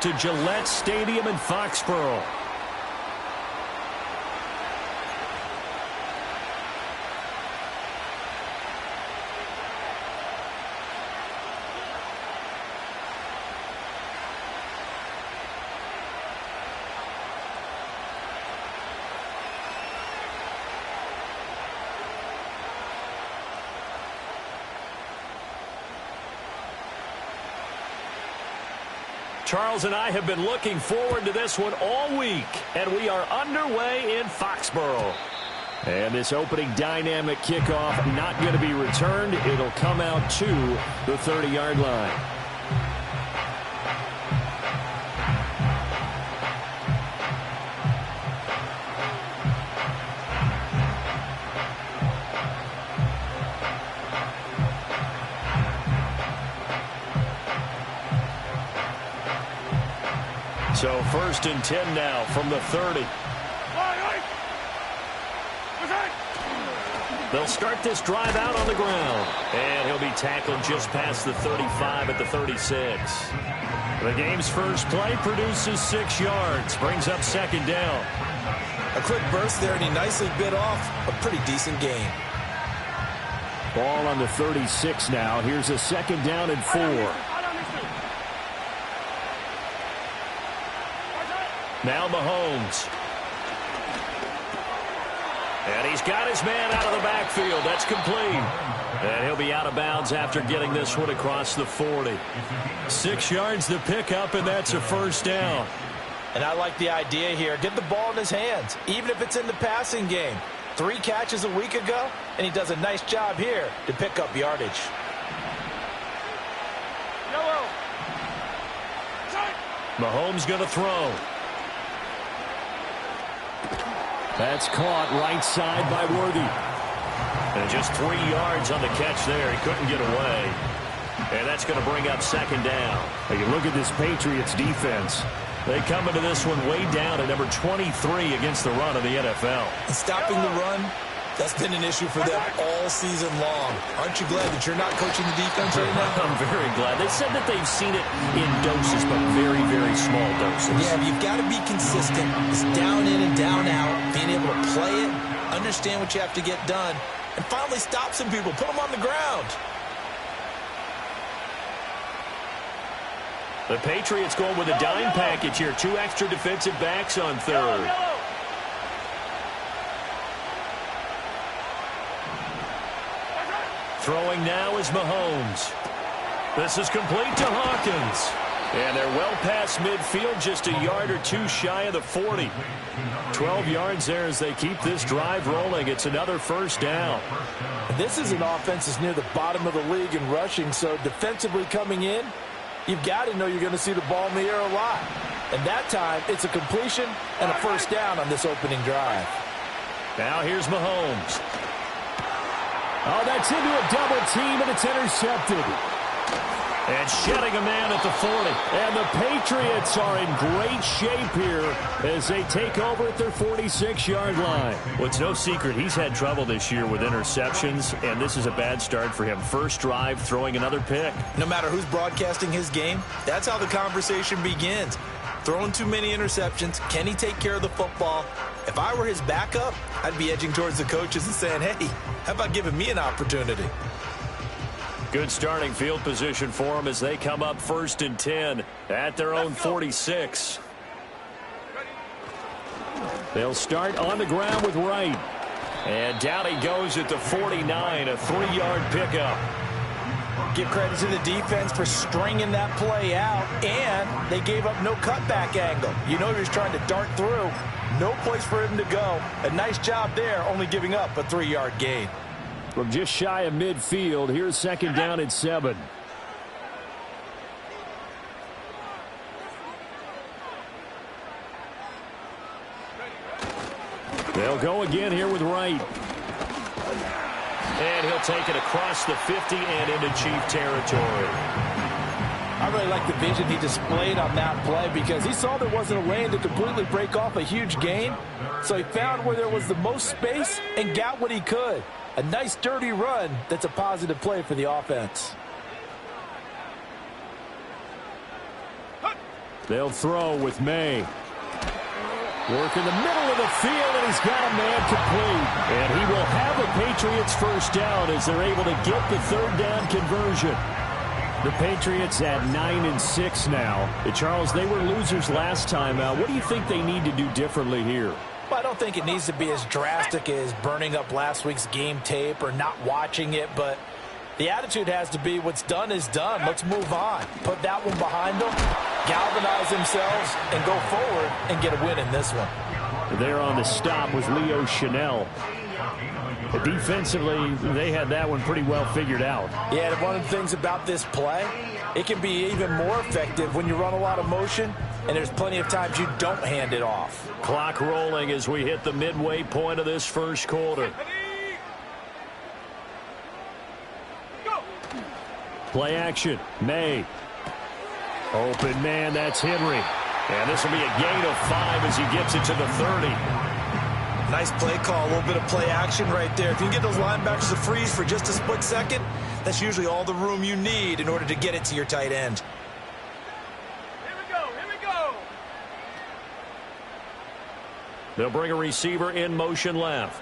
to Gillette Stadium in Foxborough. Charles and I have been looking forward to this one all week, and we are underway in Foxborough. And this opening dynamic kickoff not going to be returned. It'll come out to the 30-yard line. So 1st and 10 now from the 30. They'll start this drive out on the ground. And he'll be tackled just past the 35 at the 36. The game's first play produces 6 yards. Brings up 2nd down. A quick burst there, and he nicely bit off a pretty decent gain. Ball on the 36 now. Here's a 2nd down and 4. Now Mahomes. And he's got his man out of the backfield. That's complete. And he'll be out of bounds after getting this one across the 40. 6 yards to pick up, and that's a 1st down. And I like the idea here. Get the ball in his hands, even if it's in the passing game. 3 catches a week ago, and he does a nice job here to pick up yardage. Mahomes going to throw. That's caught right side by Worthy. And just 3 yards on the catch there. He couldn't get away. And that's going to bring up 2nd down. Hey, you look at this Patriots defense. They come into this one way down at number 23 against the run of the NFL. And stopping the run, that's been an issue for them all season long. Aren't you glad that you're not coaching the defense right now? I'm very glad. They said that they've seen it in doses, but very, very small doses. Yeah, you've got to be consistent. It's down in and down out. Being able to play it, understand what you have to get done, and finally stop some people. Put them on the ground. The Patriots going with a dime package here. 2 extra defensive backs on 3rd. Throwing now is Mahomes. This is complete to Hawkins. And they're well past midfield, just a yard or 2 shy of the 40. 12 yards there as they keep this drive rolling. It's another 1st down. This is an offense that's near the bottom of the league in rushing, so defensively coming in, you've got to know you're going to see the ball in the air a lot. And that time, it's a completion and a 1st down on this opening drive. Now here's Mahomes. Oh, that's into a double team, and it's intercepted. And shedding a man at the 40. And the Patriots are in great shape here as they take over at their 46-yard line. Well, it's no secret he's had trouble this year with interceptions, and this is a bad start for him. First drive, throwing another pick. No matter who's broadcasting his game, that's how the conversation begins. Throwing too many interceptions. Can he take care of the football? If I were his backup, I'd be edging towards the coaches and saying, hey, how about giving me an opportunity? Good starting field position for them as they come up 1st and 10 at their own 46. They'll start on the ground with Wright. And down he goes at the 49, a 3-yard pickup. Give credit to the defense for stringing that play out, and they gave up no cutback angle. You know he was trying to dart through. No place for him to go. A nice job there, only giving up a 3-yard gain. From just shy of midfield, here's 2nd down and 7. They'll go again here with Wright. And he'll take it across the 50 and into Chief territory. I really like the vision he displayed on that play because he saw there wasn't a lane to completely break off a huge gain. So he found where there was the most space and got what he could. A nice dirty run that's a positive play for the offense. They'll throw with May. Work in the middle of the field, and he's got a man complete. And he will have a Patriots first down as they're able to get the third down conversion. The Patriots at 9-6 now. Charles, they were losers last time out. What do you think they need to do differently here? Well, I don't think it needs to be as drastic as burning up last week's game tape or not watching it, but the attitude has to be what's done is done. Let's move on. Put that one behind them, galvanize themselves, and go forward and get a win in this one. There on the stop was Leo Chanel. Defensively, they had that one pretty well figured out. Yeah, and one of the things about this play, it can be even more effective when you run a lot of motion, and there's plenty of times you don't hand it off. Clock rolling as we hit the midway point of this first quarter. Play action. May. Open man, that's Henry. And this will be a gain of 5 as he gets it to the 30. Nice play call, a little bit of play action right there. If you can get those linebackers to freeze for just a split second, that's usually all the room you need in order to get it to your tight end. Here we go, here we go. They'll bring a receiver in motion left.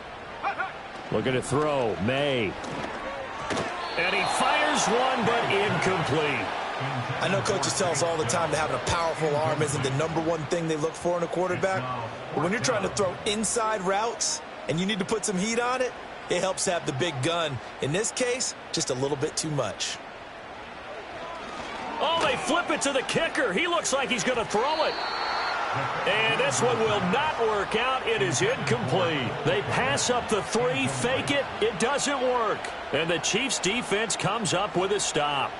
Looking to throw, May. And he fires one, but incomplete. I know coaches tell us all the time that having a powerful arm isn't the #1 thing they look for in a quarterback. But when you're trying to throw inside routes and you need to put some heat on it, it helps have the big gun. In this case, just a little bit too much. Oh, they flip it to the kicker. He looks like he's going to throw it. And this one will not work out. It is incomplete. They pass up the 3, fake it. It doesn't work. And the Chiefs defense comes up with a stop.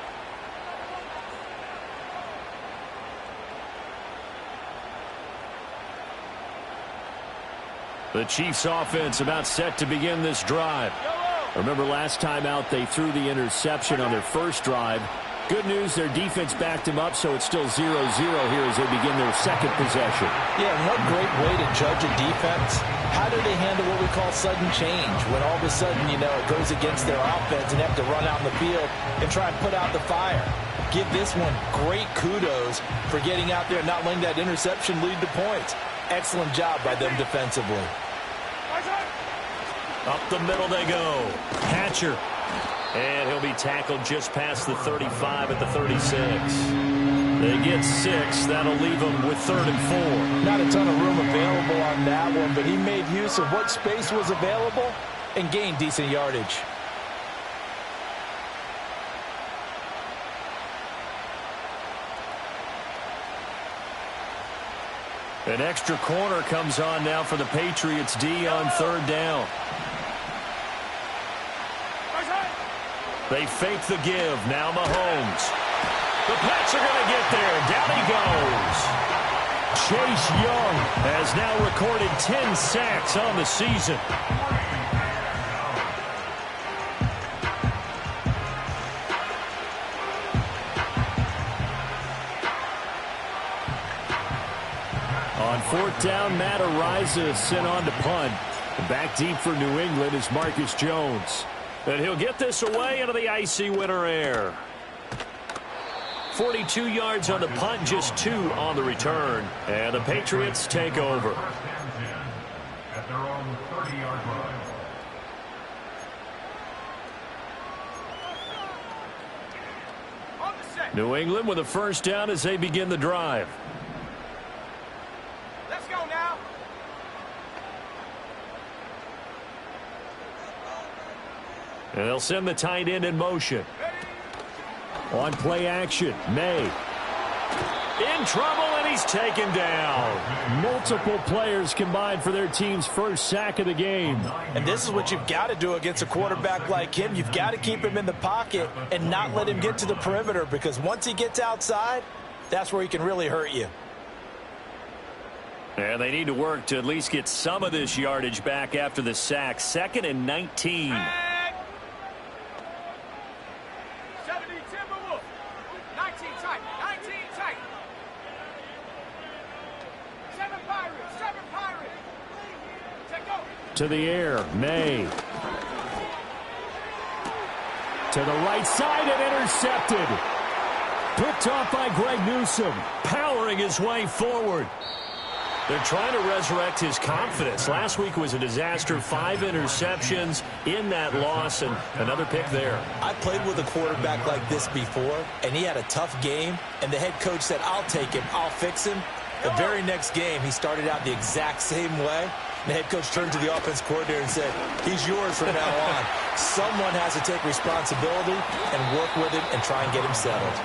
The Chiefs offense about set to begin this drive. Remember last time out they threw the interception on their first drive. Good news, their defense backed him up, so it's still 0-0 here as they begin their second possession. Yeah, and what great way to judge a defense. How do they handle what we call sudden change? When all of a sudden, you know, it goes against their offense and they have to run out in the field and try and put out the fire. Give this one great kudos for getting out there and not letting that interception lead to points. Excellent job by them defensively. Up the middle they go. Hatcher. And he'll be tackled just past the 35 at the 36. They get 6. That'll leave them with 3rd and 4. Not a ton of room available on that one, but he made use of what space was available and gained decent yardage. An extra corner comes on now for the Patriots D on 3rd down. They fake the give. Now Mahomes. The Pats are going to get there. Down he goes. Chase Young has now recorded 10 sacks on the season. On 4th down, Matt Araiza is sent on to punt. Back deep for New England is Marcus Jones. And he'll get this away into the icy winter air. 42 yards on the punt, just 2 on the return. And the Patriots take over. At their own 30-yard line. New England with a first down as they begin the drive. Let's go now. And they'll send the tight end in motion. On play action, May. In trouble, and he's taken down. Multiple players combined for their team's first sack of the game. And this is what you've got to do against a quarterback like him. You've got to keep him in the pocket and not let him get to the perimeter, because once he gets outside, that's where he can really hurt you. And they need to work to at least get some of this yardage back after the sack. 2nd and 19. To the air, May. To the right side and intercepted. Picked off by Greg Newsome, powering his way forward. They're trying to resurrect his confidence. Last week was a disaster, 5 interceptions in that loss, and another pick there. I played with a quarterback like this before, and he had a tough game, and the head coach said, I'll take him, I'll fix him. The very next game, he started out the exact same way. The head coach turned to the offense coordinator and said, he's yours from now on. Someone has to take responsibility and work with him and try and get him settled.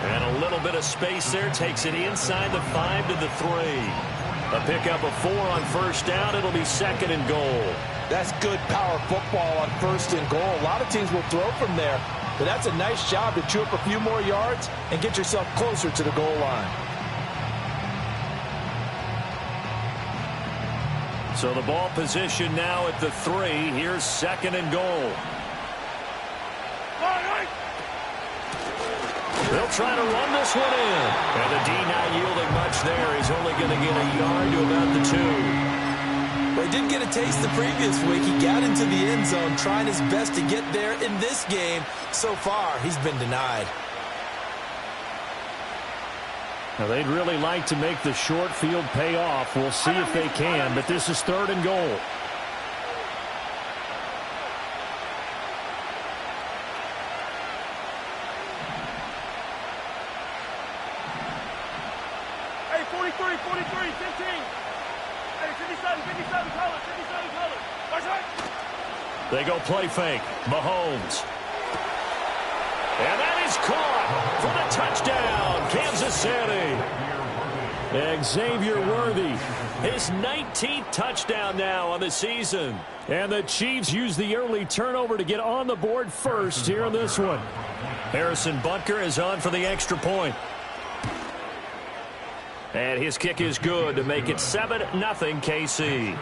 And a little bit of space there, takes it inside the 5 to the 3. A pickup of 4 on first down. It'll be 2nd and goal. That's good power football on 1st and goal. A lot of teams will throw from there, but that's a nice job to chew up a few more yards and get yourself closer to the goal line. So the ball position now at the 3. Here's 2nd and goal. They'll try to run this one in. And the D not yielding much there. He's only going to get a yard to about the 2. Well, he didn't get a taste the previous week. He got into the end zone trying his best to get there in this game. So far, he's been denied. Now, they'd really like to make the short field pay off. We'll see if they can, but this is 3rd and goal. Hey, 43, 15. Hey, 57, color. Watch right. They go play fake. Mahomes. And that is caught for the touchdown, Kansas City. Xavier Worthy, his 19th touchdown now on the season. And the Chiefs use the early turnover to get on the board first here in this one. Harrison Butker is on for the extra point. And his kick is good to make it 7-0 KC.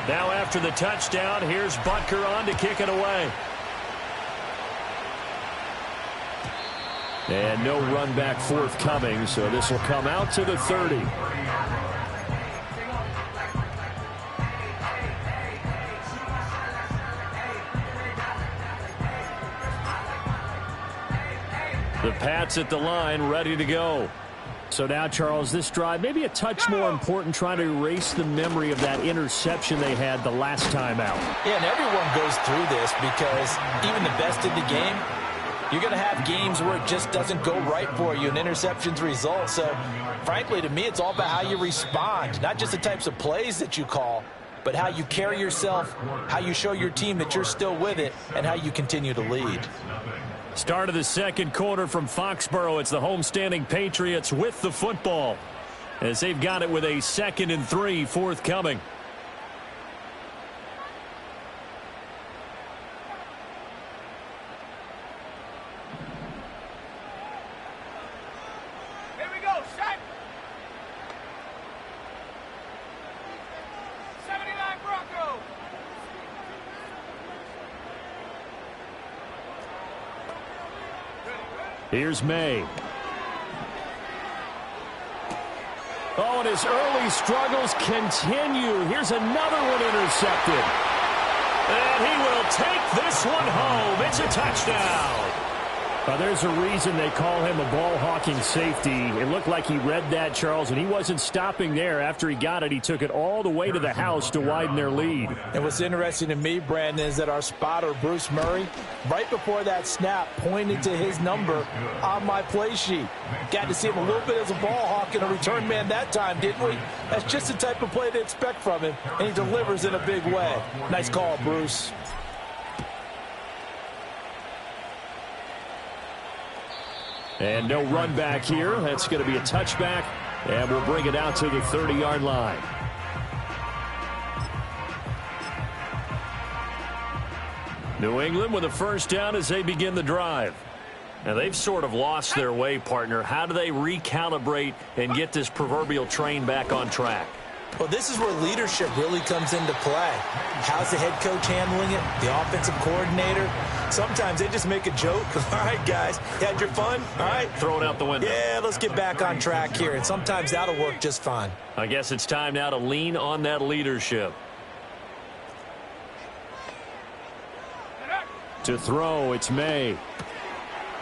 Now after the touchdown, here's Butker on to kick it away. And no run back forthcoming, so this will come out to the 30. The Pats at the line, ready to go. So now, Charles, this drive, maybe a touch more important, trying to erase the memory of that interception they had the last time out. Yeah, and everyone goes through this because even the best in the game, you're going to have games where it just doesn't go right for you and interceptions result. So, frankly, to me, it's all about how you respond, not just the types of plays that you call, but how you carry yourself, how you show your team that you're still with it, and how you continue to lead. Start of the second quarter from Foxborough. It's the homestanding Patriots with the football as they've got it with a 2nd and 3 forthcoming. Here we go, set. 79 Bronco. Here's May. Oh, and his early struggles continue. Here's another one intercepted. And he will take this one home. It's a touchdown. There's a reason they call him a ball-hawking safety. It looked like he read that, Charles, and he wasn't stopping there. After he got it, he took it all the way to the house to widen their lead. And what's interesting to me, Brandon, is that our spotter, Bruce Murray, right before that snap, pointed to his number on my play sheet. Got to see him a little bit as a ball hawk and a return man that time, didn't we? That's just the type of play to expect from him, and he delivers in a big way. Nice call, Bruce. And no run back here. That's going to be a touchback, and we'll bring it out to the 30-yard line. New England with a first down as they begin the drive. Now, they've sort of lost their way, partner. How do they recalibrate and get this proverbial train back on track? Well, this is where leadership really comes into play. How's the head coach handling it? The offensive coordinator? Sometimes they just make a joke. All right, guys, you had your fun? All right. Throw it out the window. Yeah, let's get back on track here. And sometimes that'll work just fine. I guess it's time now to lean on that leadership. To throw, it's May.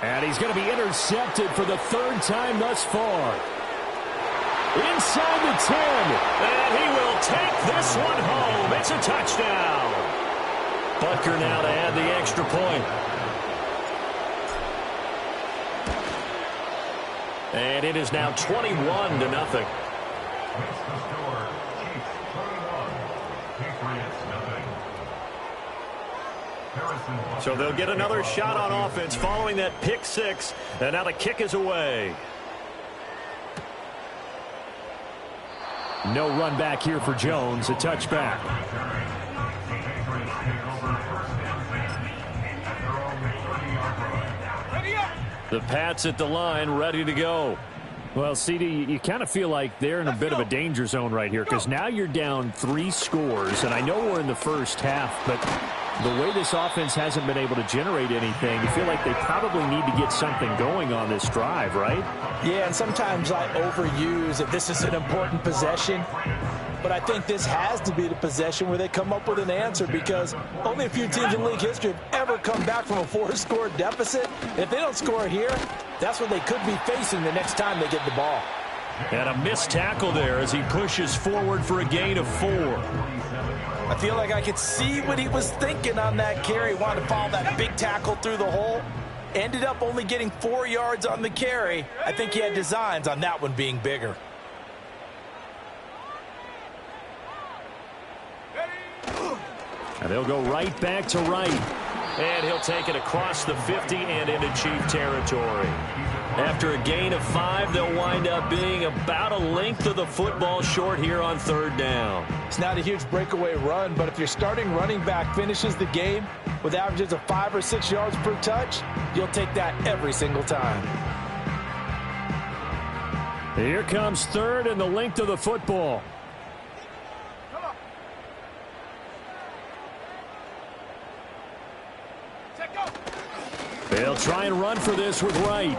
And he's going to be intercepted for the third time thus far. Inside the 10. And he will take this one home. It's a touchdown. Butker now to add the extra point. And it is now 21-0. So they'll get another shot on offense following that pick six. And now the kick is away. No run back here for Jones. A touchback. The Pats at the line, ready to go. Well, CD, you kind of feel like they're in a bit of a danger zone right here because now you're down 3 scores, and I know we're in the first half, but the way this offense hasn't been able to generate anything, you feel like they probably need to get something going on this drive, right? Yeah, and sometimes I overuse if this is an important possession. But I think this has to be the possession where they come up with an answer because only a few teams in league history have ever come back from a 4-score deficit. If they don't score here, that's what they could be facing the next time they get the ball. And a missed tackle there as he pushes forward for a gain of 4. I feel like I could see what he was thinking on that carry. Wanted to follow that big tackle through the hole. Ended up only getting 4 yards on the carry. I think he had designs on that one being bigger. And they'll go right back to right. And he'll take it across the 50 and into Chief territory. After a gain of 5, they'll wind up being about a length of the football short here on 3rd down. It's not a huge breakaway run, but if your starting running back finishes the game with averages of 5 or 6 yards per touch, you'll take that every single time. Here comes 3rd and the length of the football. They'll try and run for this with Wright.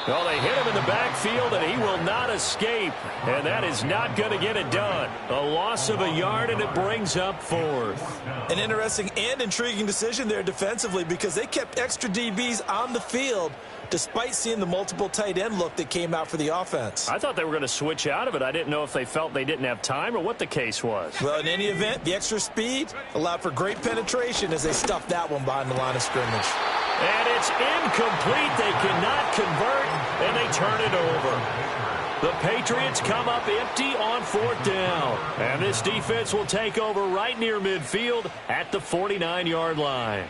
Well, they hit him in the backfield, and he will not escape. And that is not going to get it done. A loss of a yard, and it brings up 4th. An interesting and intriguing decision there defensively because they kept extra DBs on the field despite seeing the multiple tight end look that came out for the offense. I thought they were going to switch out of it. I didn't know if they felt they didn't have time or what the case was. Well, in any event, the extra speed allowed for great penetration as they stuffed that one behind the line of scrimmage. And it's incomplete. They cannot convert, and they turn it over. The Patriots come up empty on 4th down. And this defense will take over right near midfield at the 49-yard line.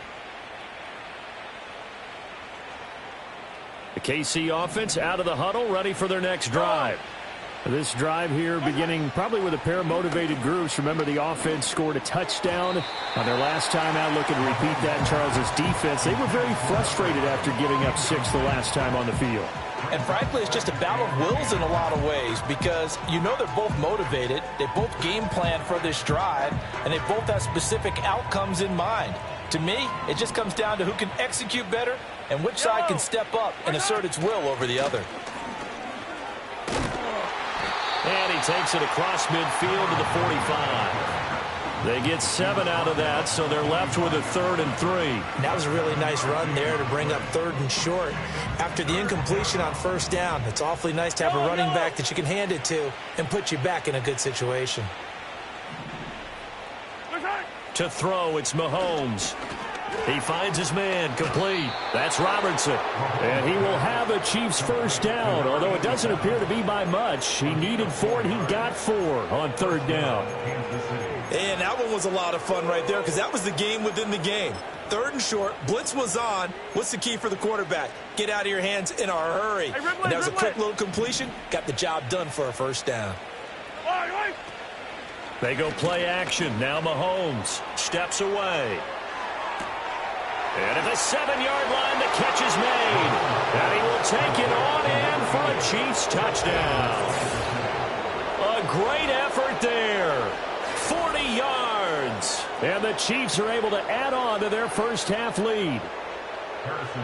The KC offense out of the huddle, ready for their next drive. This drive here beginning probably with a pair of motivated groups. Remember, the offense scored a touchdown on their last time out. Looking to repeat that. Charles's defense, they were very frustrated after giving up 6 the last time on the field. And frankly, it's just a battle of wills in a lot of ways because you know they're both motivated. They both game plan for this drive, and they both have specific outcomes in mind. To me, it just comes down to who can execute better and which side can step up and assert its will over the other. And he takes it across midfield to the 45. They get 7 out of that, so they're left with a 3rd and 3. That was a really nice run there to bring up 3rd and short. After the incompletion on 1st down, it's awfully nice to have a running back that you can hand it to and put you back in a good situation. To throw, it's Mahomes. He finds his man, complete. That's Robertson. And he will have a Chiefs 1st down, although it doesn't appear to be by much. He needed 4, and he got 4 on 3rd down. And that one was a lot of fun right there because that was the game within the game. 3rd and short, blitz was on. What's the key for the quarterback? Get out of your hands in a hurry. Hey, Ridley, and that was a quick Ridley. little completion. Got the job done for a 1st down. They go play action. Now Mahomes steps away. And at the 7-yard line, the catch is made. And he will take it on in for a Chiefs touchdown. A great effort there. And the Chiefs are able to add on to their first half lead.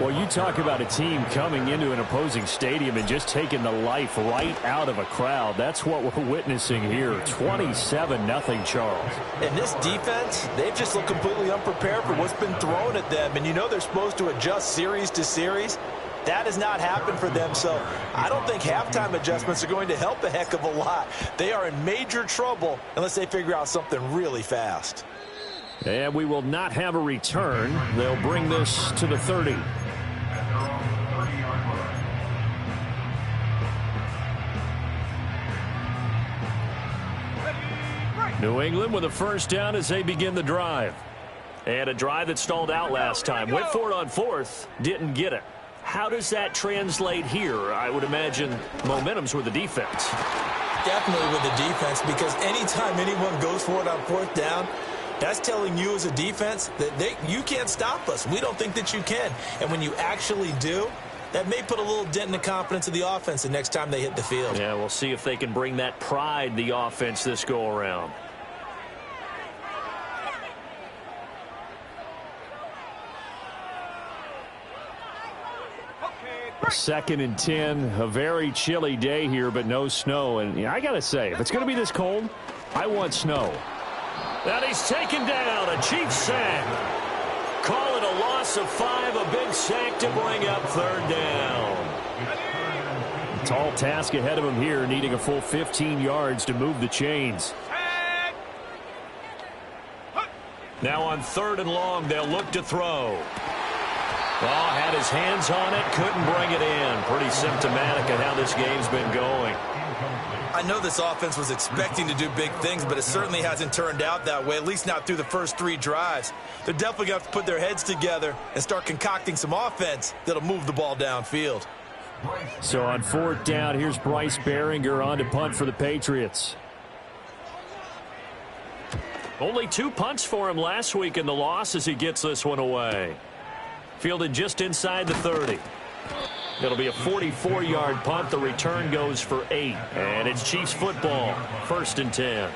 Well, you talk about a team coming into an opposing stadium and just taking the life right out of a crowd. That's what we're witnessing here. 27-0, Charles. And this defense, they've just looked completely unprepared for what's been thrown at them. And you know they're supposed to adjust series to series. That has not happened for them, so I don't think halftime adjustments are going to help a heck of a lot. They are in major trouble unless they figure out something really fast. And we will not have a return. They'll bring this to the 30. New England with a first down as they begin the drive. And a drive that stalled out last time. Went for it on fourth, didn't get it. How does that translate here? I would imagine momentum's with the defense. Definitely with the defense, because anytime anyone goes for it on fourth down, that's telling you as a defense that you can't stop us. We don't think that you can. And when you actually do, that may put a little dent in the confidence of the offense the next time they hit the field. Yeah, we'll see if they can bring that pride, the offense, this go-around. Second and 10, a very chilly day here, but no snow. And I got to say, if it's going to be this cold, I want snow. And he's taken down, a Chiefs sack. Call it a loss of 5, a big sack to bring up third down. Tall task ahead of him here, needing a full 15 yards to move the chains. Now on third and long, they'll look to throw. Well, had his hands on it, couldn't bring it in. Pretty symptomatic of how this game's been going. I know this offense was expecting to do big things, but it certainly hasn't turned out that way, at least not through the first 3 drives. They're definitely going to have to put their heads together and start concocting some offense that'll move the ball downfield. So on fourth down, here's Bryce Baringer on to punt for the Patriots. Only 2 punts for him last week in the loss as he gets this one away. Fielded just inside the 30. It'll be a 44-yard punt. The return goes for 8. And it's Chiefs football. First and 10.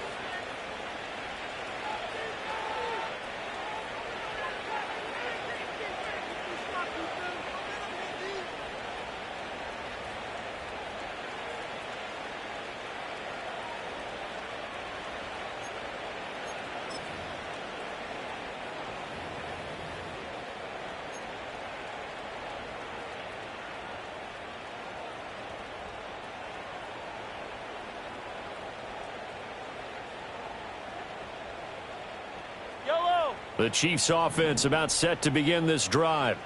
The Chiefs offense about set to begin this drive.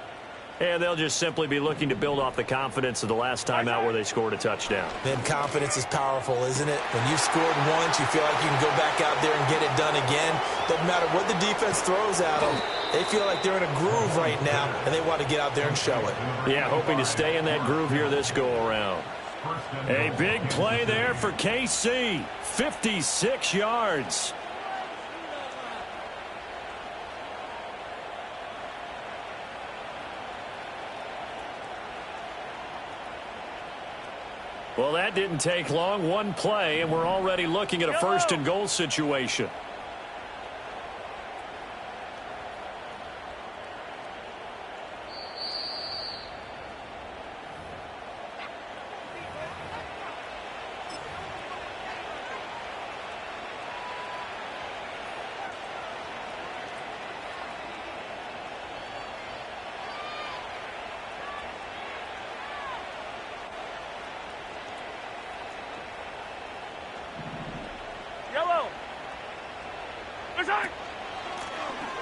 And they'll just simply be looking to build off the confidence of the last time out where they scored a touchdown. Then confidence is powerful, isn't it? When you've scored once, you feel like you can go back out there and get it done again. Doesn't matter what the defense throws at them. They feel like they're in a groove right now, and they want to get out there and show it. Yeah, hoping to stay in that groove here this go-around. A big play there for KC. 56 yards. Well, that didn't take long. One play, and we're already looking at a first and goal situation.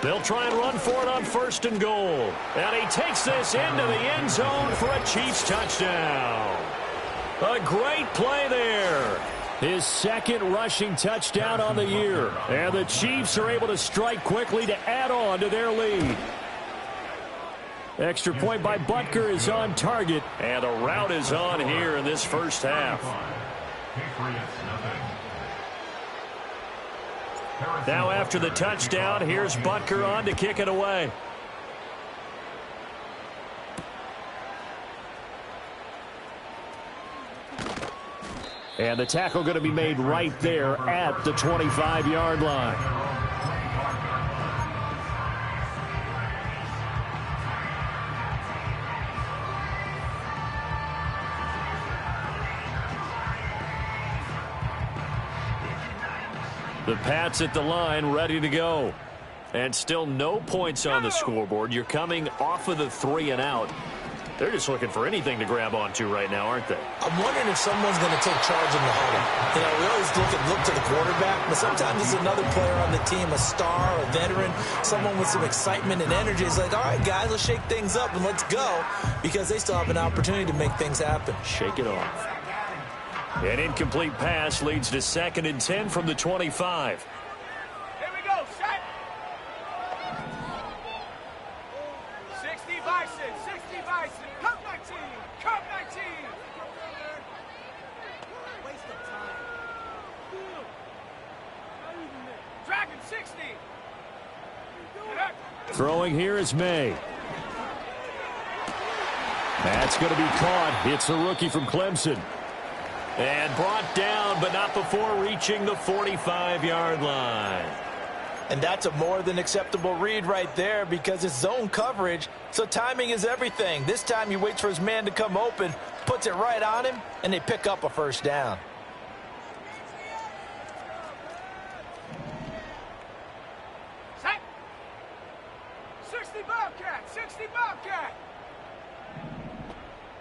They'll try and run for it on first and goal. And he takes this into the end zone for a Chiefs touchdown. A great play there. His second rushing touchdown on the year. And the Chiefs are able to strike quickly to add on to their lead. Extra point by Butker is on target. And a rout is on here in this first half. Now after the touchdown, here's Butker on to kick it away. And the tackle going to be made right there at the 25-yard line. The Pats at the line, ready to go. And still no points on the scoreboard. You're coming off of the 3 and out. They're just looking for anything to grab onto right now, aren't they? I'm wondering if someone's going to take charge in the huddle. You know, we always look to the quarterback, but sometimes it's another player on the team, a star, a veteran, someone with some excitement and energy. It's like, all right, guys, let's shake things up and let's go, because they still have an opportunity to make things happen. Shake it off. An incomplete pass leads to 2nd and 10 from the 25. Here we go, set. 60 Bison, 60 Bison. Come 19, come 19. Waste of time. Dragon 60. Throwing here is May. That's going to be caught. It's a rookie from Clemson. And brought down, but not before reaching the 45-yard line. And that's a more than acceptable read right there, because it's zone coverage, so timing is everything. This time he waits for his man to come open, puts it right on him, and they pick up a first down. Set. 60 Bobcat, 60 Bobcat.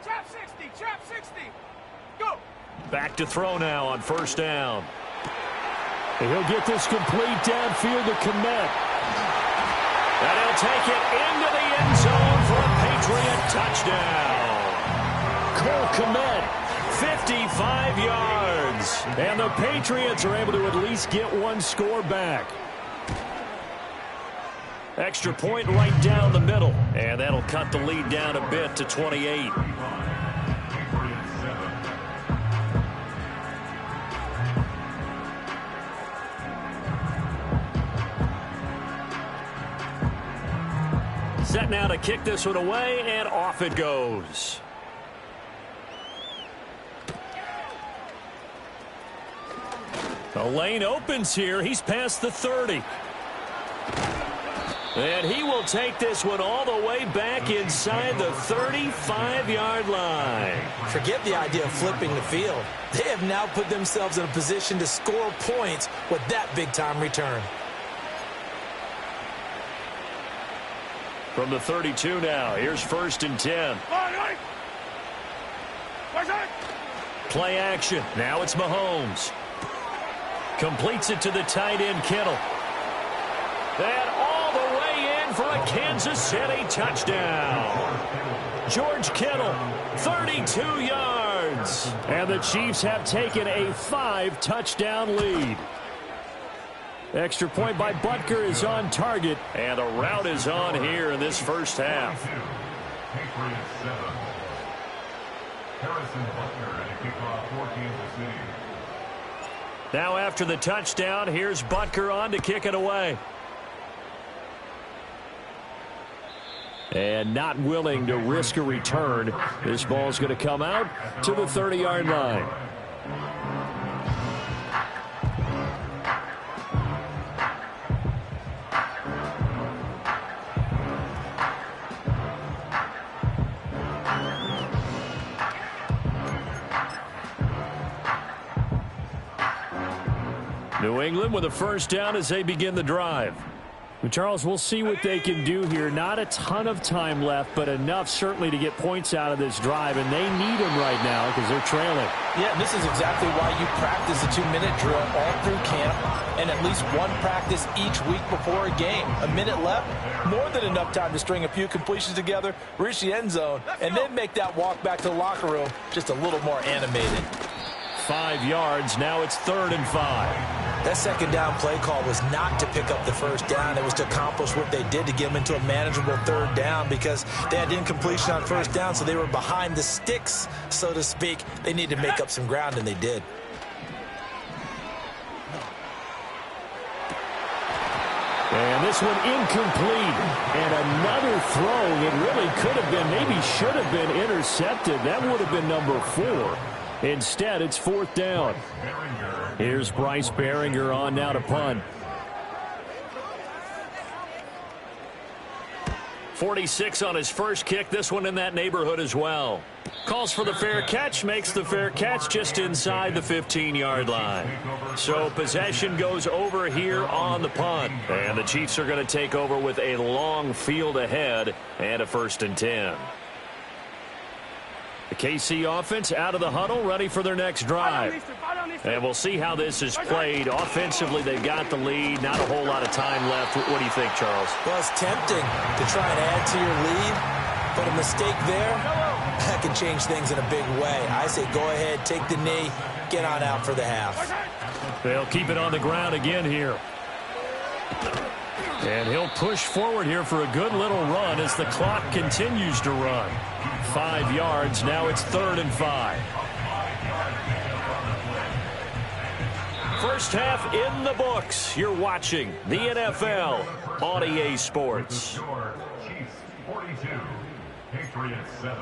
Trap 60, trap 60. Go. Back to throw now on first down. And he'll get this complete downfield to Kmet. And he'll take it into the end zone for a Patriot touchdown. Cole Kmet, 55 yards. And the Patriots are able to at least get one score back. Extra point right down the middle. And that'll cut the lead down a bit to 28. Set now to kick this one away, and off it goes. The lane opens here. He's past the 30. And he will take this one all the way back inside the 35-yard line. Forget the idea of flipping the field. They have now put themselves in a position to score points with that big-time return. From the 32 now, here's 1st and 10. Play action. Now it's Mahomes. Completes it to the tight end, Kittle. And all the way in for a Kansas City touchdown. George Kittle, 32 yards. And the Chiefs have taken a 5-touchdown lead. Extra point by Butker is on target, and a route is on here in this first half. Patriots 7. Harrison Butker and a kickoff for Kansas City. Now after the touchdown, here's Butker on to kick it away. And not willing to risk a return. This ball's going to come out to the 30-yard line. New England with a first down as they begin the drive. Charles, we'll see what they can do here. Not a ton of time left, but enough certainly to get points out of this drive, and they need them right now because they're trailing. Yeah, and this is exactly why you practice a 2-minute drill all through camp and at least one practice each week before a game. A minute left, more than enough time to string a few completions together, reach the end zone, and then make that walk back to the locker room just a little more animated. 5 yards, now it's 3rd and 5. That second down play call was not to pick up the first down. It was to accomplish what they did to get them into a manageable 3rd down, because they had incompletion on first down, so they were behind the sticks, so to speak. They needed to make up some ground, and they did. And this one incomplete. And another throw that really could have been, maybe should have been intercepted. That would have been number 4. Instead, it's 4th down. Here's Bryce Baringer on now to punt. 46 on his first kick. This one in that neighborhood as well. Calls for the fair catch, makes the fair catch just inside the 15-yard line. So possession goes over here on the punt. And the Chiefs are going to take over with a long field ahead and a 1st and 10. The KC offense out of the huddle, ready for their next drive. And we'll see how this is played. Offensively, they've got the lead. Not a whole lot of time left. What do you think, Charles? Well, it's tempting to try and add to your lead, but a mistake there, that can change things in a big way. I say go ahead, take the knee, get on out for the half. They'll keep it on the ground again here. And he'll push forward here for a good little run as the clock continues to run. 5 yards. Now it's 3rd and 5. First half in the books. You're watching the NFL on EA Sports. Chiefs 42, Patriots 7.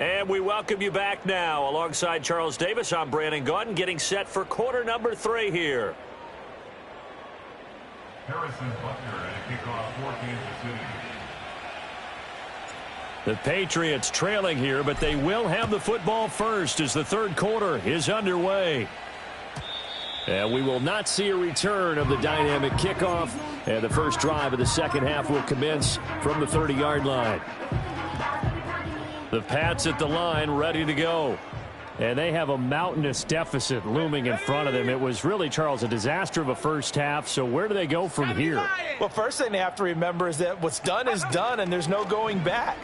And we welcome you back now. Alongside Charles Davis, I'm Brandon Gaudin, getting set for quarter number 3 here. Harrison Butker at a kickoff for Kansas City. The Patriots trailing here, but they will have the football first as the 3rd quarter is underway. And we will not see a return of the dynamic kickoff. And the first drive of the 2nd half will commence from the 30-yard line. The Pats at the line, ready to go. And they have a mountainous deficit looming in front of them. It was really, Charles, a disaster of a first half. So where do they go from here? Well, first thing they have to remember is that what's done is done, and there's no going back.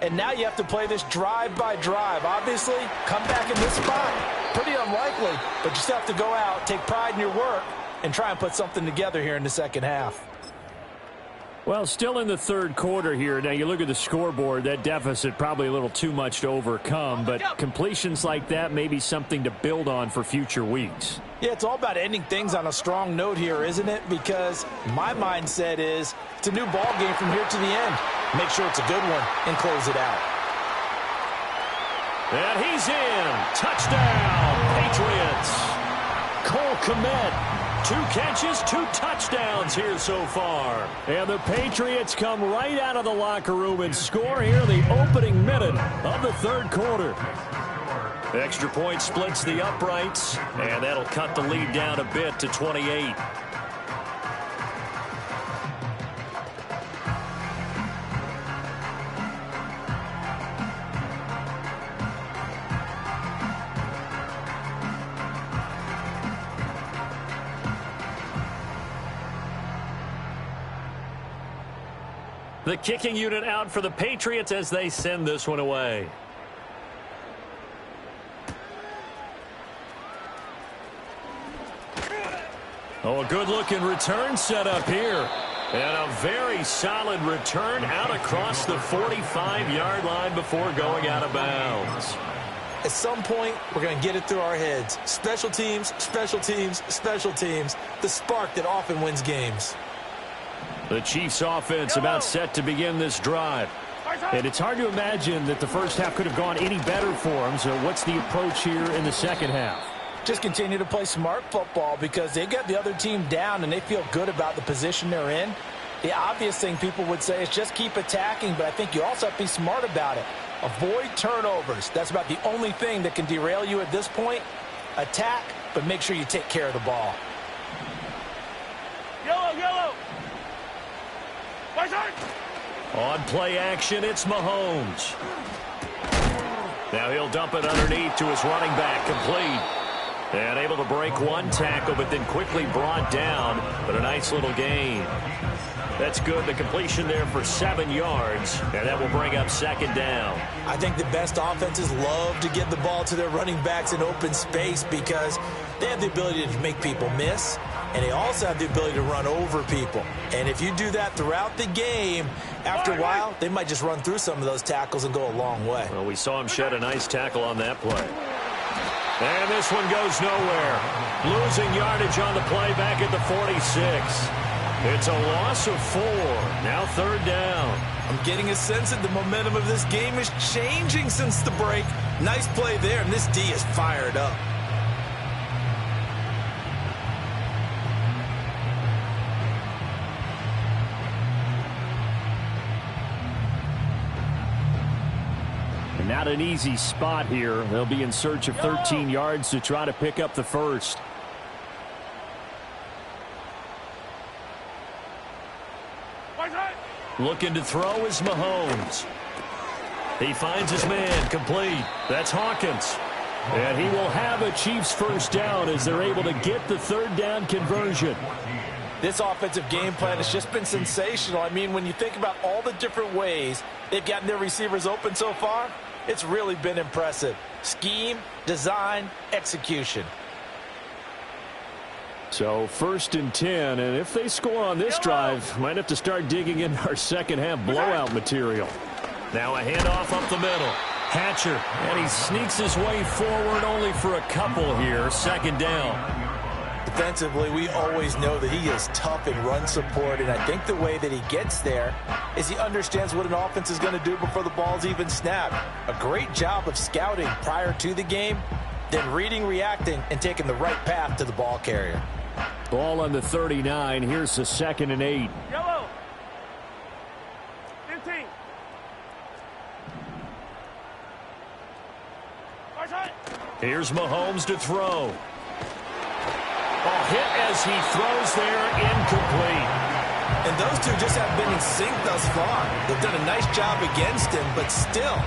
And now you have to play this drive by drive. Obviously, come back in this spot, pretty unlikely. But you still have to go out, take pride in your work, and try and put something together here in the 2nd half. Well, still in the 3rd quarter here. Now, you look at the scoreboard, that deficit probably a little too much to overcome, but completions like that may be something to build on for future weeks. Yeah, it's all about ending things on a strong note here, isn't it? Because my mindset is it's a new ball game from here to the end. Make sure it's a good one and close it out. And he's in. Touchdown, Patriots. Cole Kmet. 2 catches, 2 touchdowns here so far. And the Patriots come right out of the locker room and score here in the opening minute of the 3rd quarter. Extra point splits the uprights, and that'll cut the lead down a bit to 28. The kicking unit out for the Patriots as they send this one away. Oh, a good-looking return set up here. And a very solid return out across the 45-yard line before going out of bounds. At some point, we're going to get it through our heads. Special teams, special teams, special teams. The spark that often wins games. The Chiefs offense about set to begin this drive. And it's hard to imagine that the first half could have gone any better for them. So what's the approach here in the 2nd half? Just continue to play smart football because they got the other team down and they feel good about the position they're in. The obvious thing people would say is just keep attacking, but I think you also have to be smart about it. Avoid turnovers. That's about the only thing that can derail you at this point. Attack, but make sure you take care of the ball. Yellow. On play action, it's Mahomes. Now he'll dump it underneath to his running back, complete. And able to break one tackle, but then quickly brought down. But a nice little gain. That's good. The completion there for 7 yards. And that will bring up 2nd down. I think the best offenses love to get the ball to their running backs in open space because they have the ability to make people miss. And they also have the ability to run over people. And if you do that throughout the game, after a while, they might just run through some of those tackles and go a long way. Well, we saw him shed a nice tackle on that play. And this one goes nowhere. Losing yardage on the play back at the 46. It's a loss of 4. Now third down. I'm getting a sense that the momentum of this game is changing since the break. Nice play there, and this D is fired up. And not an easy spot here. They'll be in search of 13 yards to try to pick up the first. Looking to throw is Mahomes. He finds his man, complete. That's Hawkins. And he will have a Chiefs first down as they're able to get the third down conversion. This offensive game plan has just been sensational. I mean, when you think about all the different ways they've gotten their receivers open so far, it's really been impressive. Scheme, design, execution. So 1st and 10, and if they score on this drive, might have to start digging in our second half blowout material. Now a handoff up the middle. Hatcher, and he sneaks his way forward only for a couple here. Second down. Defensively, we always know that he is tough in run support, and I think the way that he gets there is he understands what an offense is going to do before the ball's even snapped. A great job of scouting prior to the game, then reading, reacting, and taking the right path to the ball carrier. Ball on the 39. Here's the 2nd and 8. Yellow. 15. Here's Mahomes to throw. Hit as he throws there, incomplete. And those two just have been in sync thus far. They've done a nice job against him, but still,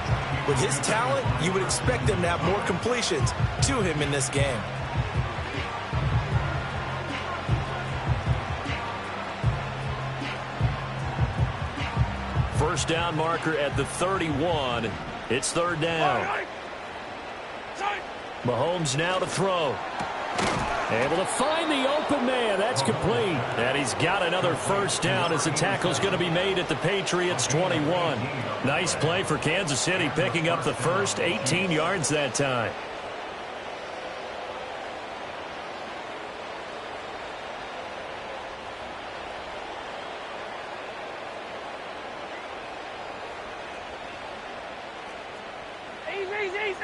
with his talent, you would expect them to have more completions to him in this game. First down marker at the 31. It's third down. Mahomes now to throw. Able to find the open man. That's complete. And he's got another first down as the tackle's going to be made at the Patriots 21. Nice play for Kansas City, picking up the first, 18 yards that time.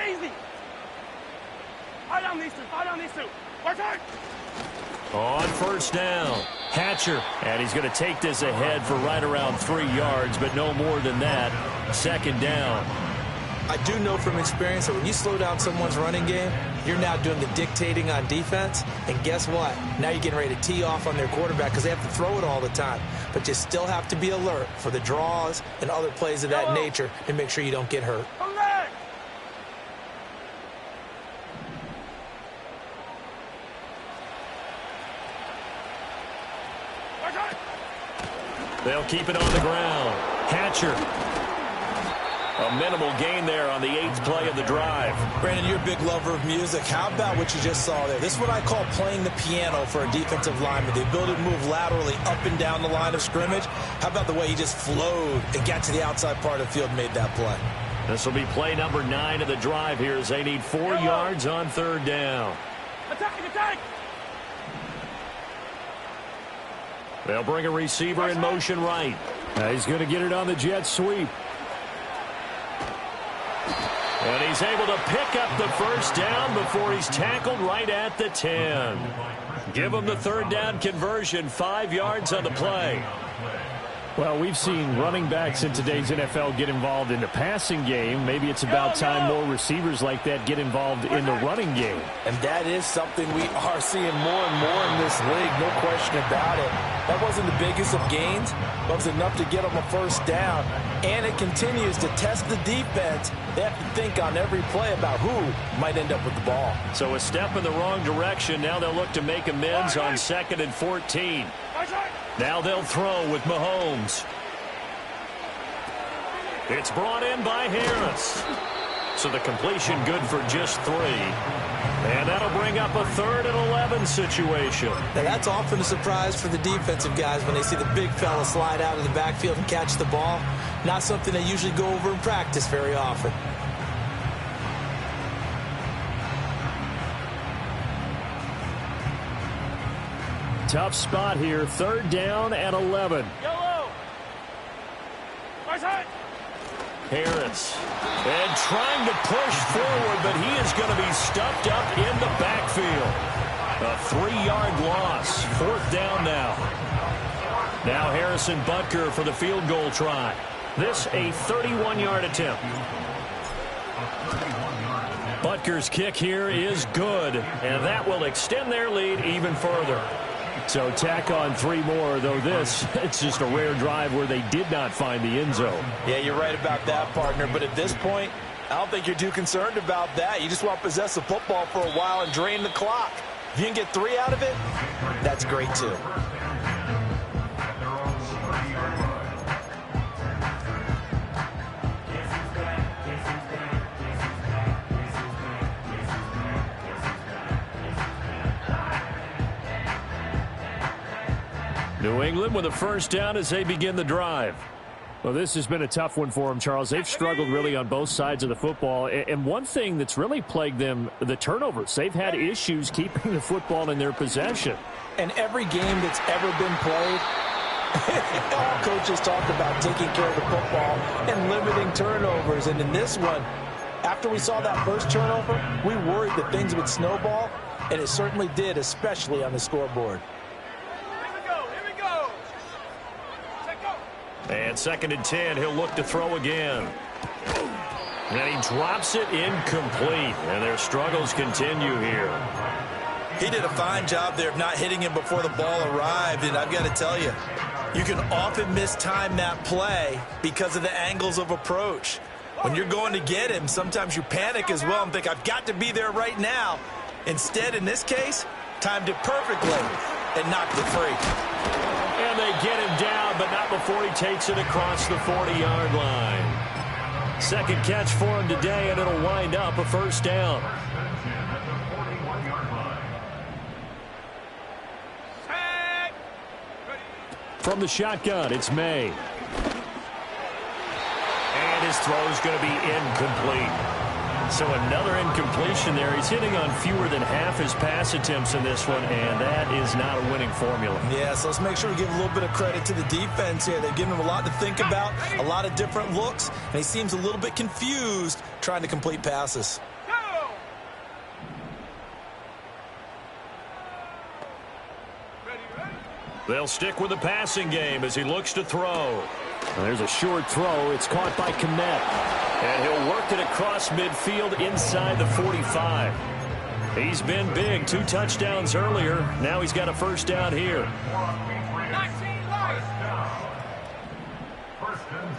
Easy. Fight on these two. Work hard. On first down, Hatcher, and he's going to take this ahead for right around 3 yards, but no more than that. Second down. I do know from experience that when you slow down someone's running game, you're now doing the dictating on defense, and guess what? Now you're getting ready to tee off on their quarterback because they have to throw it all the time. But you still have to be alert for the draws and other plays of that nature and make sure you don't get hurt. They'll keep it on the ground. Hatcher. A minimal gain there on the 8th play of the drive. Brandon, you're a big lover of music. How about what you just saw there? This is what I call playing the piano for a defensive lineman. The ability to move laterally up and down the line of scrimmage. How about the way he just flowed and got to the outside part of the field and made that play? This will be play number 9 of the drive here as they need 4 yards on third down. Attack! They'll bring a receiver in motion right. He's going to get it on the jet sweep. And he's able to pick up the first down before he's tackled right at the 10. Give him the third down conversion, 5 yards on the play. Well, we've seen running backs in today's NFL get involved in the passing game. Maybe it's about time more receivers like that get involved in the running game. And that is something we are seeing more and more in this league, no question about it. That wasn't the biggest of gains, but it was enough to get them a first down. And it continues to test the defense. They have to think on every play about who might end up with the ball. So a step in the wrong direction. Now they'll look to make amends on 2nd and 14. Now they'll throw with Mahomes. It's brought in by Harris. So the completion good for just 3. And that'll bring up a 3rd and 11 situation. Now that's often a surprise for the defensive guys when they see the big fella slide out of the backfield and catch the ball. Not something they usually go over in practice very often. Tough spot here. 3rd down and 11. Yellow. Harris. And trying to push forward, but he is going to be stuffed up in the backfield. A 3-yard loss. 4th down now. Now Harrison Butker for the field goal try. This a 31-yard attempt. Butker's kick here is good, and that will extend their lead even further. So tack on 3 more, though this, it's just a rare drive where they did not find the end zone. Yeah, you're right about that, partner. But at this point, I don't think you're too concerned about that. You just want to possess the football for a while and drain the clock. If you can get 3 out of it, that's great, too. New England with a 1st down as they begin the drive. Well, this has been a tough one for them, Charles. They've struggled really on both sides of the football. And one thing that's really plagued them, the turnovers. They've had issues keeping the football in their possession. And every game that's ever been played, all coaches talk about taking care of the football and limiting turnovers. And in this one, after we saw that first turnover, we worried that things would snowball, and it certainly did, especially on the scoreboard. And 2nd and 10, he'll look to throw again. And he drops it incomplete. And their struggles continue here. He did a fine job there of not hitting him before the ball arrived. And I've got to tell you, you can often mistime that play because of the angles of approach. When you're going to get him, sometimes you panic as well and think, I've got to be there right now. Instead, in this case, timed it perfectly and knocked it free. And they get him down, but not before he takes it across the 40-yard line. 2nd catch for him today, and it'll wind up a 1st down. From the shotgun, it's May. And his throw's going to be incomplete. So another incompletion there. He's hitting on fewer than half his pass attempts in this one, and that is not a winning formula. Yeah, so let's make sure we give a little bit of credit to the defense here. They've given him a lot to think about, a lot of different looks, and he seems a little bit confused trying to complete passes. They'll stick with the passing game as he looks to throw. And there's a short throw. It's caught by Kmet. And he'll work it across midfield inside the 45. He's been big. 2 touchdowns earlier. Now he's got a 1st down here. 19 light.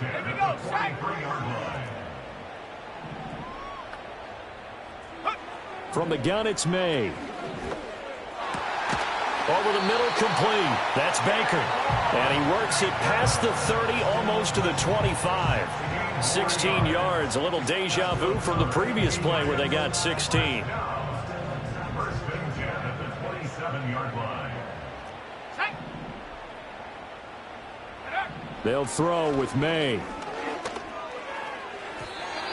Here we go, From the gun, it's May. Over the middle, complete. That's Baker. And he works it past the 30, almost to the 25. 16 yards, a little deja vu from the previous play where they got 16. They'll throw with May.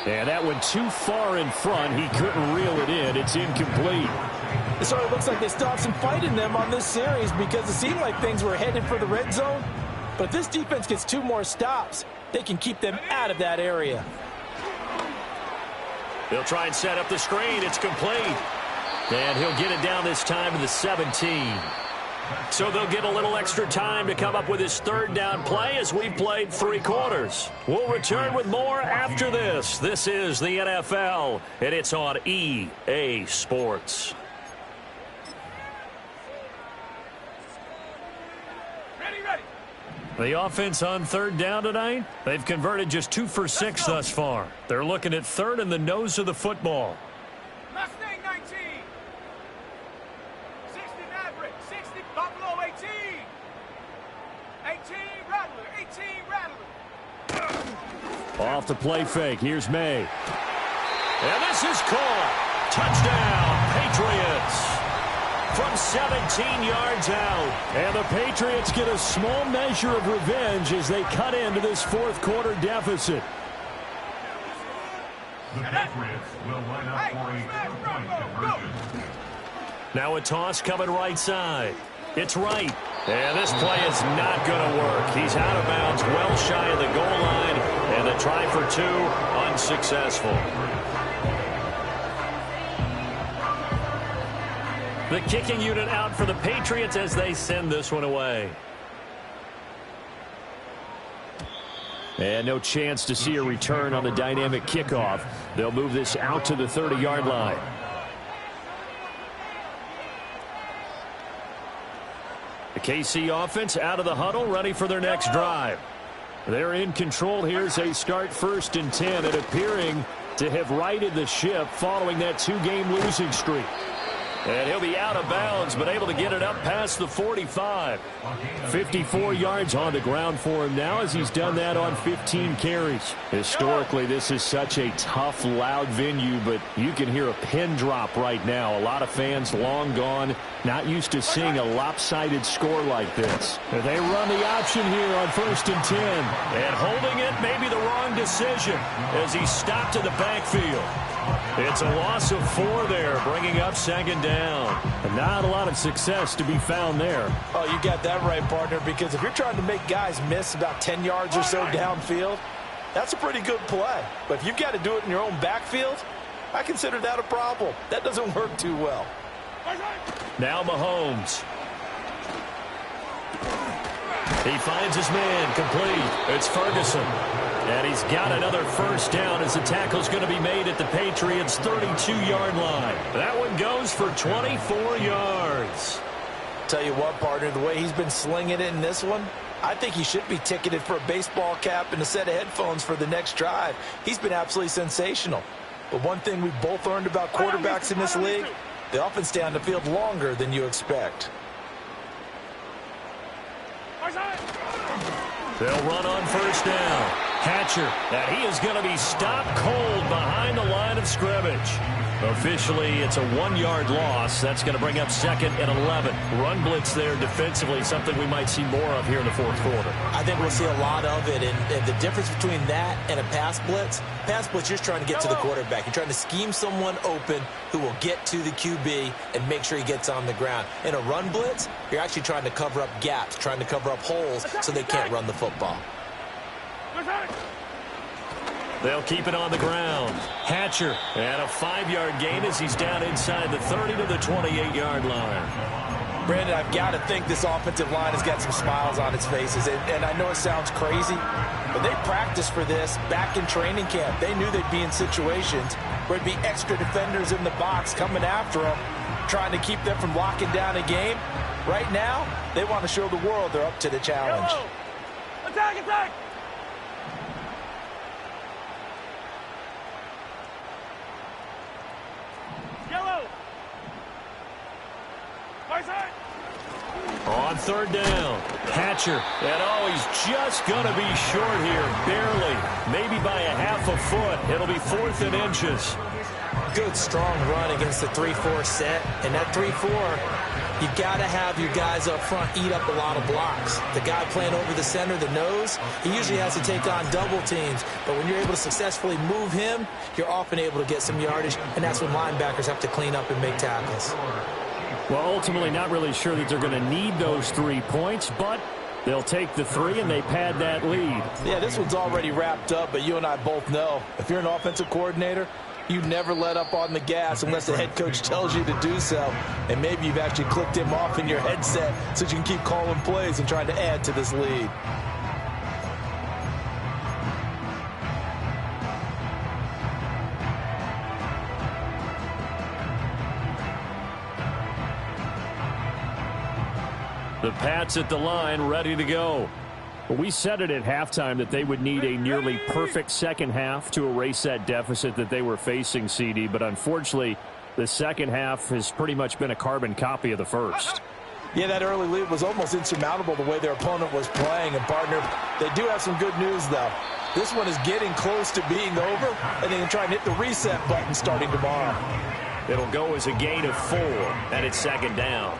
And that went too far in front. He couldn't reel it in. It's incomplete. It sort of looks like they still have some fight in them on this series because it seemed like things were headed for the red zone. But if this defense gets 2 more stops, they can keep them out of that area. They'll try and set up the screen. It's complete. And he'll get it down this time to the 17. So they'll get a little extra time to come up with his 3rd down play as we've played 3 quarters. We'll return with more after this. This is the NFL, and it's on EA Sports. The offense on 3rd down tonight, they've converted just 2 for 6 thus far. They're looking at 3rd in the nose of the football. Mustang 19. 60 Maverick. 60 Buffalo 18. 18 Rattler. 18 Rattler. Off the play fake. Here's May. And this is caught. Touchdown, Patriots. From 17 yards out. And the Patriots get a small measure of revenge as they cut into this 4th quarter deficit. The Patriots will line up for a 2-point conversion. Now a toss coming right side. It's right. And this play is not going to work. He's out of bounds, well shy of the goal line. And the try for two, unsuccessful. The kicking unit out for the Patriots as they send this one away. And no chance to see a return on the dynamic kickoff. They'll move this out to the 30-yard line. The KC offense out of the huddle, ready for their next drive. They're in control here as they start 1st and 10, and appearing to have righted the ship following that 2-game losing streak. And he'll be out of bounds, but able to get it up past the 45. 54 yards on the ground for him now as he's done that on 15 carries. Historically, this is such a tough, loud venue, but you can hear a pin drop right now. A lot of fans long gone, not used to seeing a lopsided score like this. They run the option here on 1st and 10. And holding it may be the wrong decision as he stopped in the backfield. It's a loss of 4 there, bringing up 2nd down. And not a lot of success to be found there. Oh, you got that right, partner, because if you're trying to make guys miss about 10 yards or so downfield, that's a pretty good play. But if you've got to do it in your own backfield, I consider that a problem. That doesn't work too well. Now Mahomes. He finds his man complete. It's Ferguson. And he's got another 1st down as the tackle's going to be made at the Patriots' 32-yard line. That one goes for 24 yards. Tell you what, partner, the way he's been slinging it in this one, I think he should be ticketed for a baseball cap and a set of headphones for the next drive. He's been absolutely sensational. But one thing we've both learned about quarterbacks in this league, they often stay on the field longer than you expect. They'll run on 1st down. Hatcher, and he is going to be stopped cold behind the line of scrimmage. Officially, it's a 1-yard loss. That's going to bring up 2nd and 11. Run blitz there defensively, something we might see more of here in the 4th quarter. I think we'll see a lot of it, and the difference between that and a pass blitz, you're just trying to get to the quarterback. You're trying to scheme someone open who will get to the QB and make sure he gets on the ground. In a run blitz, you're actually trying to cover up gaps, trying to cover up holes so they can't run the football. They'll keep it on the ground. Hatcher, and a 5-yard gain as he's down inside the 30 to the 28-yard line. Brandon, I've got to think this offensive line has got some smiles on its faces. And I know it sounds crazy, but they practiced for this back in training camp. They knew they'd be in situations where it'd be extra defenders in the box coming after them, trying to keep them from locking down a game. Right now, they want to show the world they're up to the challenge. Attack, attack! On 3rd down, Hatcher, and he's just going to be short here, barely, maybe by a half a foot. It'll be 4th and inches. Good, strong run against the 3-4 set, and that 3-4, you've got to have your guys up front eat up a lot of blocks. The guy playing over the center, the nose, he usually has to take on double teams, but when you're able to successfully move him, you're often able to get some yardage, and that's when linebackers have to clean up and make tackles. Well, ultimately not really sure that they're going to need those 3 points, but they'll take the 3 and they pad that lead. Yeah, this one's already wrapped up, but you and I both know if you're an offensive coordinator, you never let up on the gas unless the head coach tells you to do so. And maybe you've actually clicked him off in your headset so you can keep calling plays and trying to add to this lead. The Pats at the line, ready to go. We said it at halftime that they would need a nearly perfect second half to erase that deficit that they were facing, CD, but unfortunately, the second half has pretty much been a carbon copy of the first. Yeah, that early lead was almost insurmountable the way their opponent was playing. And, partner, they do have some good news, though. This one is getting close to being over, and they can try and hit the reset button starting tomorrow. It'll go as a gain of 4, and it's 2nd down.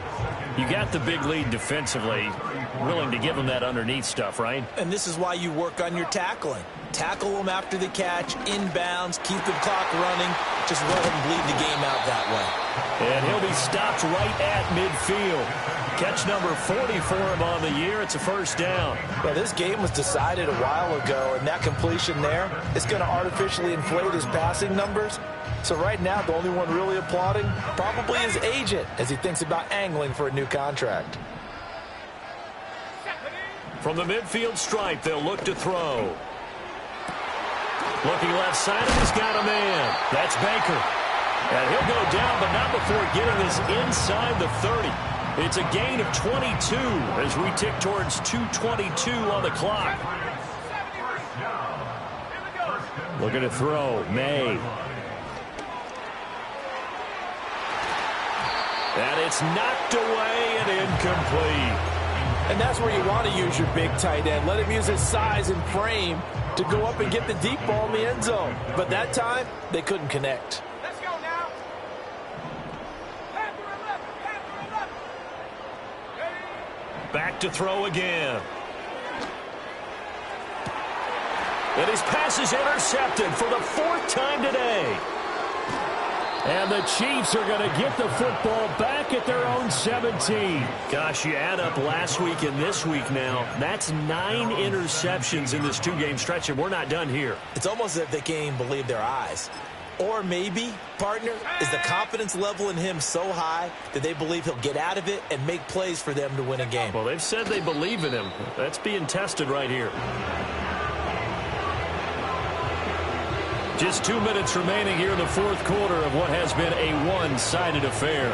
You got the big lead defensively, willing to give them that underneath stuff, right? And this is why you work on your tackling. Tackle them after the catch, inbounds, keep the clock running. Just let him bleed the game out that way. And he'll be stopped right at midfield. Catch number 40 for him on the year. It's a first down. Well, this game was decided a while ago, and that completion there is going to artificially inflate his passing numbers. So right now, the only one really applauding probably his agent as he thinks about angling for a new contract. From the midfield stripe, they'll look to throw. Looking left side, and he's got a man. That's Baker. And he'll go down, but not before getting this inside the 30. It's a gain of 22 as we tick towards 2:22 on the clock. Looking to throw. May. And it's knocked away and incomplete. And that's where you want to use your big tight end. Let him use his size and frame to go up and get the deep ball in the end zone. But that time, they couldn't connect. Let's go now. Panther 11, Panther 11. Ready? Back to throw again. And his pass is intercepted for the 4th time today. And the Chiefs are going to get the football back at their own 17. Gosh, you add up last week and this week now. That's 9 interceptions in this 2-game stretch, and we're not done here. It's almost as if they can't even believe their eyes. Or maybe, partner, is the confidence level in him so high that they believe he'll get out of it and make plays for them to win a game. Well, they've said they believe in him. That's being tested right here. Just 2 minutes remaining here in the 4th quarter of what has been a one-sided affair.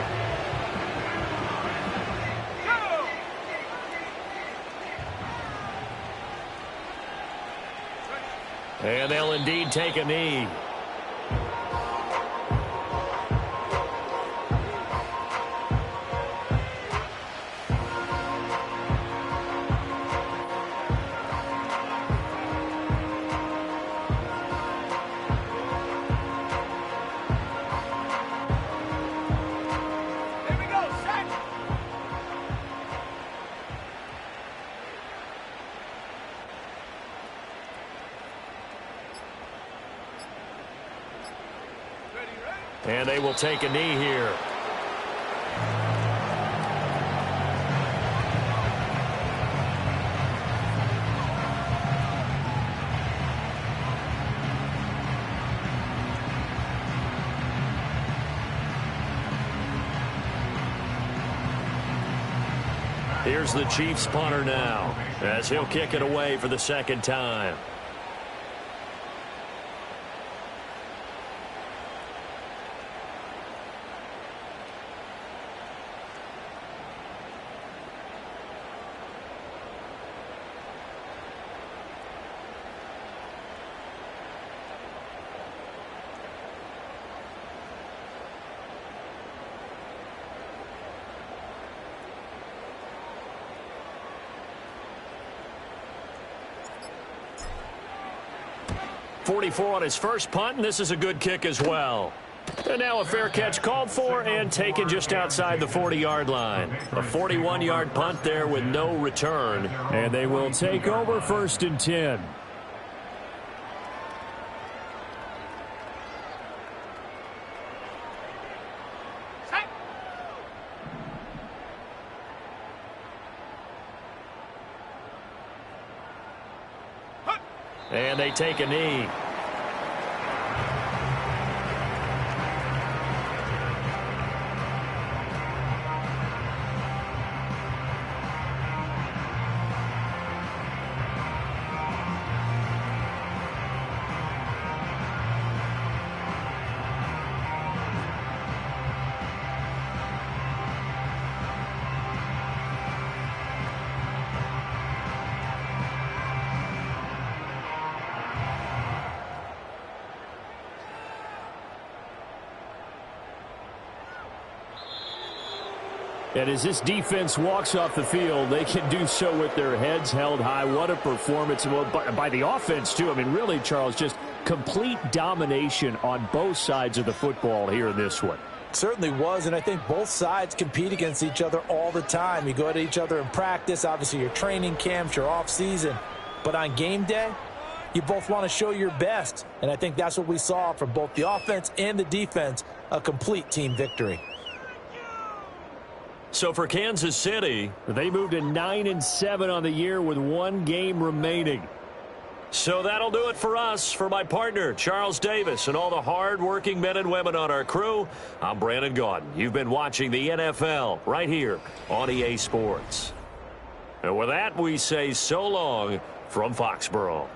And they'll indeed take a knee. And they will take a knee here. Here's the Chiefs punter now, as he'll kick it away for the 2nd time. .44 on his first punt, and this is a good kick as well. And now a fair catch called for and taken just outside the 40-yard line. A 41-yard punt there with no return. And they will take over 1st and 10. And they take a knee. And as this defense walks off the field, they can do so with their heads held high. What a performance. Well, by the offense, too. I mean, really, Charles, just complete domination on both sides of the football here in this one. Certainly was, and I think both sides compete against each other all the time. You go at each other in practice, obviously your training camps, your off season. But on game day, You both want to show your best, and I think that's what we saw from both the offense and the defense, a complete team victory. So for Kansas City, they moved to 9-7 on the year with one game remaining. So that'll do it for us. For my partner, Charles Davis, and all the hard-working men and women on our crew, I'm Brandon Gaudin. You've been watching the NFL right here on EA Sports. And with that, we say so long from Foxborough.